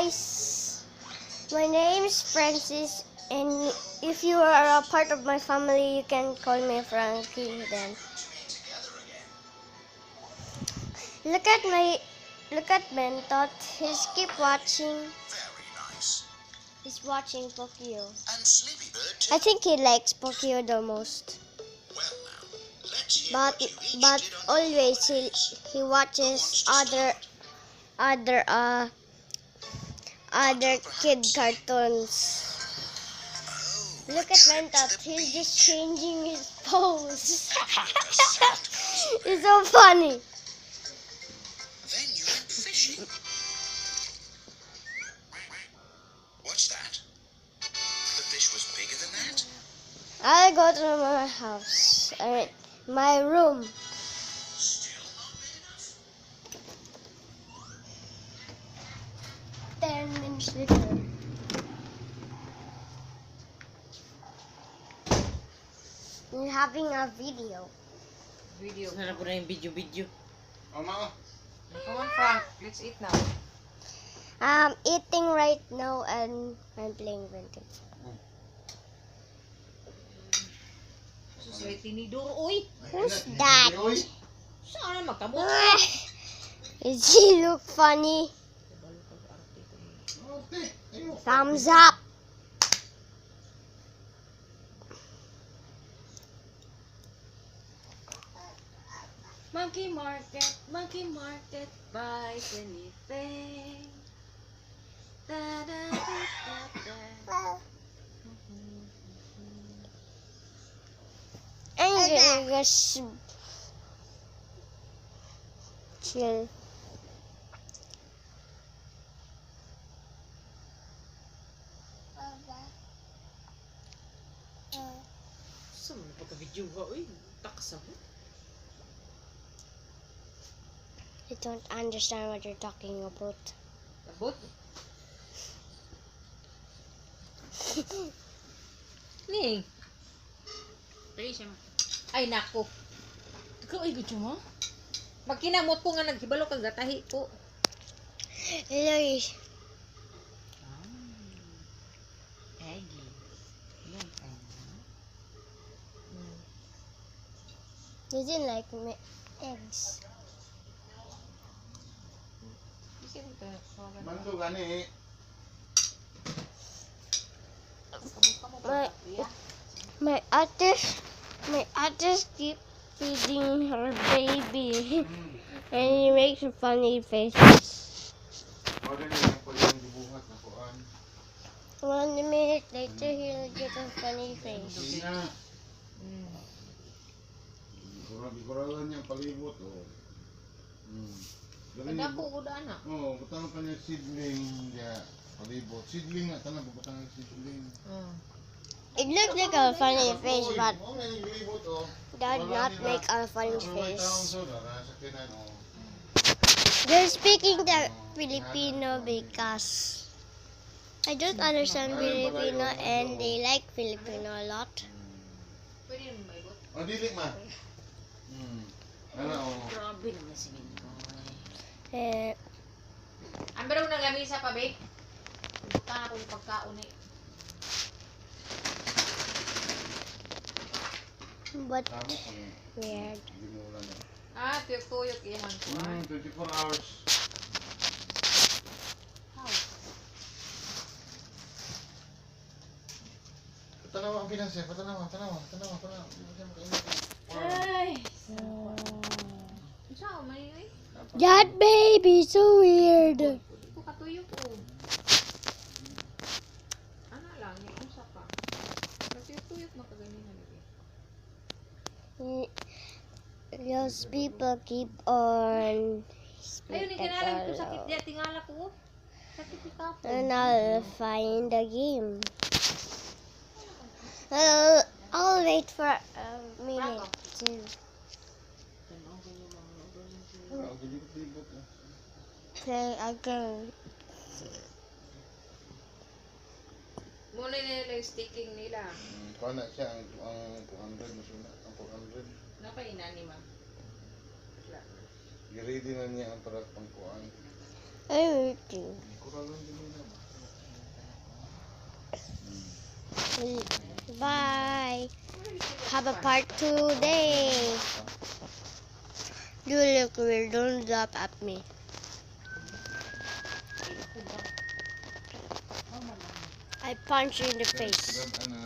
guys, my name is Francis, and if you are a part of my family, you can call me Frankie. Then look at Mentot. He's keep watching. He's watching Pokio. I think he likes Pokio the most. But always he watches other kid cartoons. Look at Mentot, he's just changing his pose. It's so funny. Then you went fishing. What's that? The fish was bigger than that? I'll go to my house. My room. Still not big enough? 10 minutes later. We're having a video. Sana po na yung video. Mama. Come on, Frank. Let's eat now. I'm eating right now and I'm playing vintage. Susay tinidor. Uy! Who's that? Saan na magkamot? Does he look funny? Thumbs up. Monkey market, buys anything. Da, da, da, da, da. I'm just chill. Saan mo na pagka-video ka? Uy, taksa mo. I don't understand what you're talking about. Labot? Ning. Ay, nako. Ikaw ay gusto mo? Magkinamot ko nga naghibalo kag gatahi ko. Hello. Eggy. Yan, You didn't like my eggs. Mando gani. My artist keep feeding her baby, and he makes funny faces. 1 minute later, he'll get a funny face. Bigurawan niya palibot oh. Ada ko udah anak. Oh, butang pa niya seedling niya palibot. Seedling na tanang butang ng seedling. It looks like a funny face, but does not make a funny face. They're speaking the Filipino because I don't understand Filipino, and they like Filipino a lot. Pwede naman ba ibot? Oh, dili ma. Ano oh. Grabe naman si Mindoy. Ang barong naglamisa pa, babe. Buka na ko yung pagkaon eh. But weird. Ah, tuyok-tuyok iyan ko. 24 hours. How? Patanawa ang pinansin. Patanawa. Ay! Saan may ay? That baby so weird. Ito katuyok ko. Ano lang, yung usa pa. Katuyok-tuyok makaganyan na lagi. Those people keep on Ayun, yung kinalang ko sakit diya. Tingala ko. Sakit di ka po. and I'll find the game. I'll wait for a minute to play again. Muna nila yung sticking nila. Kuha na siya ang 400 masuna. Ang 400. Napainani ma. I-ready na niya ang para pangkuhan. I will do. Kurang lang din na. Bye. Have a part 2 day. You look weird. Don't laugh at me. I punch you in the face. Grab, ano,